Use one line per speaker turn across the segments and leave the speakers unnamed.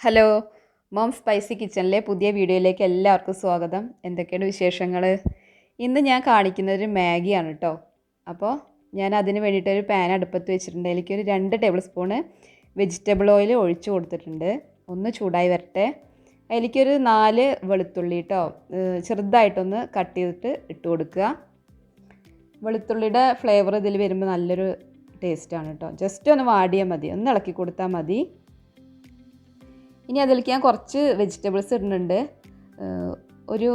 Hello mom spicy കിച്ചണിലെ പുതിയ വീഡിയോയിലേക്ക് എല്ലാവർക്കും സ്വാഗതം. എന്തൊക്കെയാണ് വിശേഷങ്ങൾ? ഇന്ന് ഞാൻ കാണിക്കുന്നത് ഒരു മാഗിയാണ് കേട്ടോ. അപ്പോൾ ഞാൻ അതിന് വേണ്ടിയിട്ടൊരു പാൻ അടുപ്പത്ത് വെച്ചിട്ടുണ്ട്. അതിലേക്കൊരു 2 ടേബിൾ സ്പൂണ് വെജിറ്റബിൾ ഓയിൽ ഒഴിച്ച് കൊടുത്തിട്ടുണ്ട്. ഒന്ന് ചൂടായി വരട്ടെ. അതിലേക്കൊരു 4 വെളുത്തുള്ളി കേട്ടോ, ചെറുതായിട്ടൊന്ന് കട്ട് ചെയ്തിട്ട് ഇട്ട് കൊടുക്കുക. വെളുത്തുള്ളിയുടെ ഫ്ലേവർ ഇതിൽ വരുമ്പോൾ നല്ലൊരു ടേസ്റ്റാണ് കേട്ടോ. ജസ്റ്റ് ഒന്ന് വാടിയാൽ മതി, ഒന്ന് ഇളക്കി കൊടുത്താൽ മതി. ഇനി അതിലേക്ക് ഞാൻ കുറച്ച് വെജിറ്റബിൾസ് ഇടുന്നുണ്ട്. ഒരു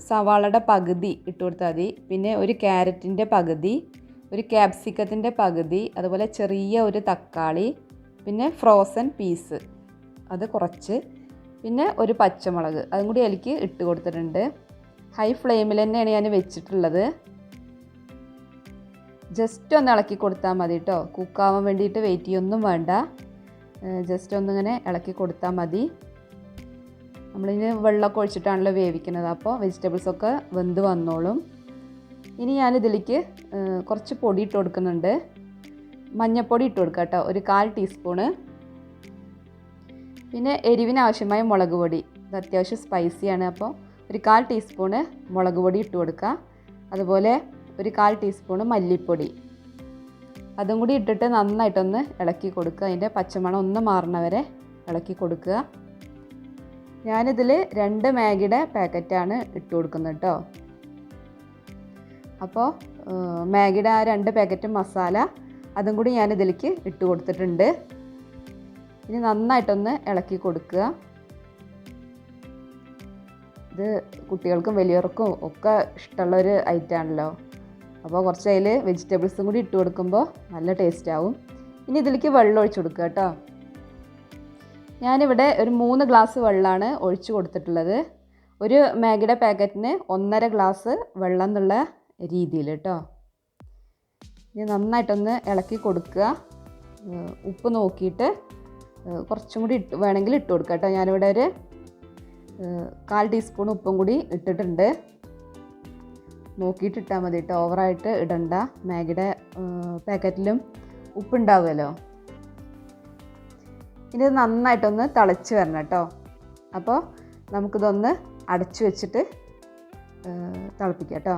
സവാളയുടെ പകുതി ഇട്ട് കൊടുത്താൽ മതി. പിന്നെ ഒരു ക്യാരറ്റിൻ്റെ പകുതി, ഒരു ക്യാപ്സിക്കത്തിൻ്റെ പകുതി, അതുപോലെ ചെറിയ ഒരു തക്കാളി, പിന്നെ ഫ്രോസൺ പീസ് അത് കുറച്ച്, പിന്നെ ഒരു പച്ചമുളക് അതും കൂടി അതിലേക്ക് ഇട്ട് കൊടുത്തിട്ടുണ്ട്. ഹൈ ഫ്ലെയിമിൽ തന്നെയാണ് ഞാൻ വെച്ചിട്ടുള്ളത്. ജസ്റ്റ് ഒന്ന് ഇളക്കി കൊടുത്താൽ മതി കേട്ടോ. കുക്കാവാൻ വേണ്ടിയിട്ട് വെയിറ്റ് ചെയ്യൊന്നും വേണ്ട. ജസ്റ്റ് ഒന്നിങ്ങനെ ഇളക്കി കൊടുത്താൽ മതി. നമ്മളിതിന് വെള്ളമൊക്കെ ഒഴിച്ചിട്ടാണല്ലോ വേവിക്കുന്നത്, അപ്പോൾ വെജിറ്റബിൾസൊക്കെ വെന്ത് വന്നോളും. ഇനി ഞാനിതിലേക്ക് കുറച്ച് പൊടി ഇട്ട് കൊടുക്കുന്നുണ്ട്. മഞ്ഞൾപ്പൊടി ഇട്ട് കൊടുക്കുക കേട്ടോ, ഒരു 1/4 ടീസ്പൂണ്. പിന്നെ എരിവിനാവശ്യമായ മുളക് പൊടി, ഇത് അത്യാവശ്യം സ്പൈസിയാണ്, അപ്പോൾ ഒരു 1/4 ടീസ്പൂണ് മുളക് പൊടി ഇട്ട് കൊടുക്കുക. അതുപോലെ ഒരു 1/4 ടീസ്പൂണ് മല്ലിപ്പൊടി അതും കൂടി ഇട്ടിട്ട് നന്നായിട്ടൊന്ന് ഇളക്കി കൊടുക്കുക. അതിൻ്റെ പച്ചമണം ഒന്ന് മാറണവരെ ഇളക്കി കൊടുക്കുക. ഞാനിതിൽ 2 മാഗിയുടെ പാക്കറ്റാണ് ഇട്ട് കൊടുക്കുന്നത് കേട്ടോ. അപ്പോൾ മാഗിയുടെ ആ 2 പാക്കറ്റ് മസാല അതും കൂടി ഞാനിതിലേക്ക് ഇട്ട് കൊടുത്തിട്ടുണ്ട്. ഇനി നന്നായിട്ടൊന്ന് ഇളക്കി കൊടുക്കുക. ഇത് കുട്ടികൾക്കും വലിയവർക്കും ഒക്കെ ഇഷ്ടമുള്ളൊരു ഐറ്റമാണല്ലോ. അപ്പോൾ കുറച്ച് അതിൽ വെജിറ്റബിൾസും കൂടി ഇട്ട് കൊടുക്കുമ്പോൾ നല്ല ടേസ്റ്റ് ആവും. ഇനി ഇതിലേക്ക് വെള്ളം ഒഴിച്ച് കൊടുക്കുക കേട്ടോ. ഞാനിവിടെ ഒരു 3 ഗ്ലാസ് വെള്ളമാണ് ഒഴിച്ച് കൊടുത്തിട്ടുള്ളത്. ഒരു മാഗിയുടെ പാക്കറ്റിന് 1.5 ഗ്ലാസ് വെള്ളം എന്നുള്ള രീതിയിൽ കേട്ടോ. ഇനി നന്നായിട്ടൊന്ന് ഇളക്കി കൊടുക്കുക. ഉപ്പ് നോക്കിയിട്ട് കുറച്ചും കൂടി വേണമെങ്കിൽ ഇട്ട് കൊടുക്കുക കേട്ടോ. ഞാനിവിടെ ഒരു 1/4 ടീസ്പൂൺ ഉപ്പും കൂടി ഇട്ടിട്ടുണ്ട്. നോക്കിയിട്ട് ഇട്ടാൽ മതി കേട്ടോ, ഓവറായിട്ട് ഇടണ്ട. മാഗിയുടെ പാക്കറ്റിലും ഉപ്പുണ്ടാവുമല്ലോ. ഇനി ഇത് നന്നായിട്ടൊന്ന് തിളച്ച് വരണം കേട്ടോ. അപ്പോൾ നമുക്കിതൊന്ന് അടച്ചു വെച്ചിട്ട് തിളപ്പിക്കാം കേട്ടോ.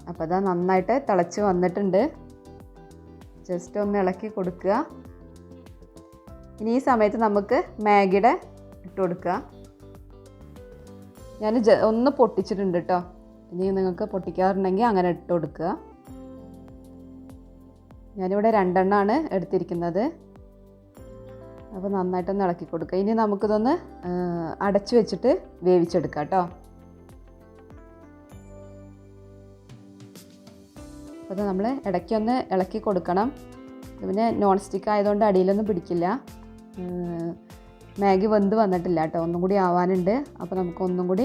അപ്പോൾ അതാ നന്നായിട്ട് തിളച്ച് വന്നിട്ടുണ്ട്. ജസ്റ്റ് ഒന്ന് ഇളക്കി കൊടുക്കുക. ഇനി ഈ സമയത്ത് നമുക്ക് മാഗിയുടെ ഇട്ട് കൊടുക്കുക. ഞാൻ ഒന്ന് പൊട്ടിച്ചിട്ടുണ്ട് കേട്ടോ. ഇനി നിങ്ങൾക്ക് പൊട്ടിക്കാറുണ്ടെങ്കിൽ അങ്ങനെ ഇട്ട് കൊടുക്കുക. ഞാനിവിടെ 2 എണ്ണമാണ് എടുത്തിരിക്കുന്നത്. അപ്പോൾ നന്നായിട്ടൊന്ന് ഇളക്കി കൊടുക്കുക. ഇനി നമുക്കിതൊന്ന് അടച്ചു വെച്ചിട്ട് വേവിച്ചെടുക്കാം കേട്ടോ. അപ്പോൾ നമ്മൾ ഇടയ്ക്കൊന്ന് ഇളക്കി കൊടുക്കണം. പിന്നെ നോൺ സ്റ്റിക്ക് ആയതുകൊണ്ട് അടിയിലൊന്നും പിടിക്കില്ല. മാഗി വെന്ത് വന്നിട്ടില്ല കേട്ടോ, ഒന്നും കൂടി ആവാനുണ്ട്. അപ്പോൾ നമുക്ക് ഒന്നും കൂടി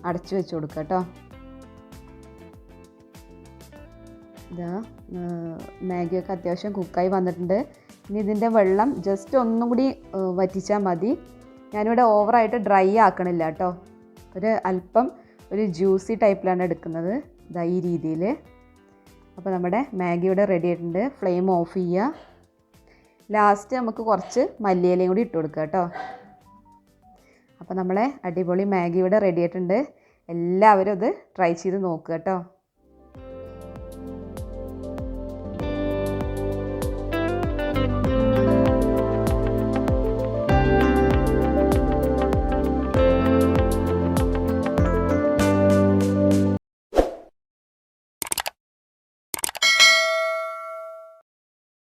അടച്ചു വെച്ച് കൊടുക്കാം കേട്ടോ. ഇതാ മാഗിയൊക്കെ അത്യാവശ്യം കുക്കായി വന്നിട്ടുണ്ട്. ഇനി ഇതിൻ്റെ വെള്ളം ജസ്റ്റ് ഒന്നും കൂടി വറ്റിച്ചാൽ മതി. ഞാനിവിടെ ഓവറായിട്ട് ഡ്രൈ ആക്കണില്ല കേട്ടോ. അല്പം ഒരു ജ്യൂസി ടൈപ്പിലാണ് എടുക്കുന്നത്. ഇതാ ഈ രീതിയിൽ. അപ്പോൾ നമ്മുടെ മാഗി ഇവിടെ റെഡി ആയിട്ടുണ്ട്. ഫ്ലെയിം ഓഫ് ചെയ്യുക. ലാസ്റ്റ് നമുക്ക് കുറച്ച് മല്ലിയിലയും കൂടി ഇട്ട് കൊടുക്കുക കേട്ടോ. അപ്പോൾ നമ്മളെ അടിപൊളി മാഗി ഇവിടെ റെഡി ആയിട്ടുണ്ട്. എല്ലാവരും അത് ട്രൈ ചെയ്ത് നോക്കുക കേട്ടോ.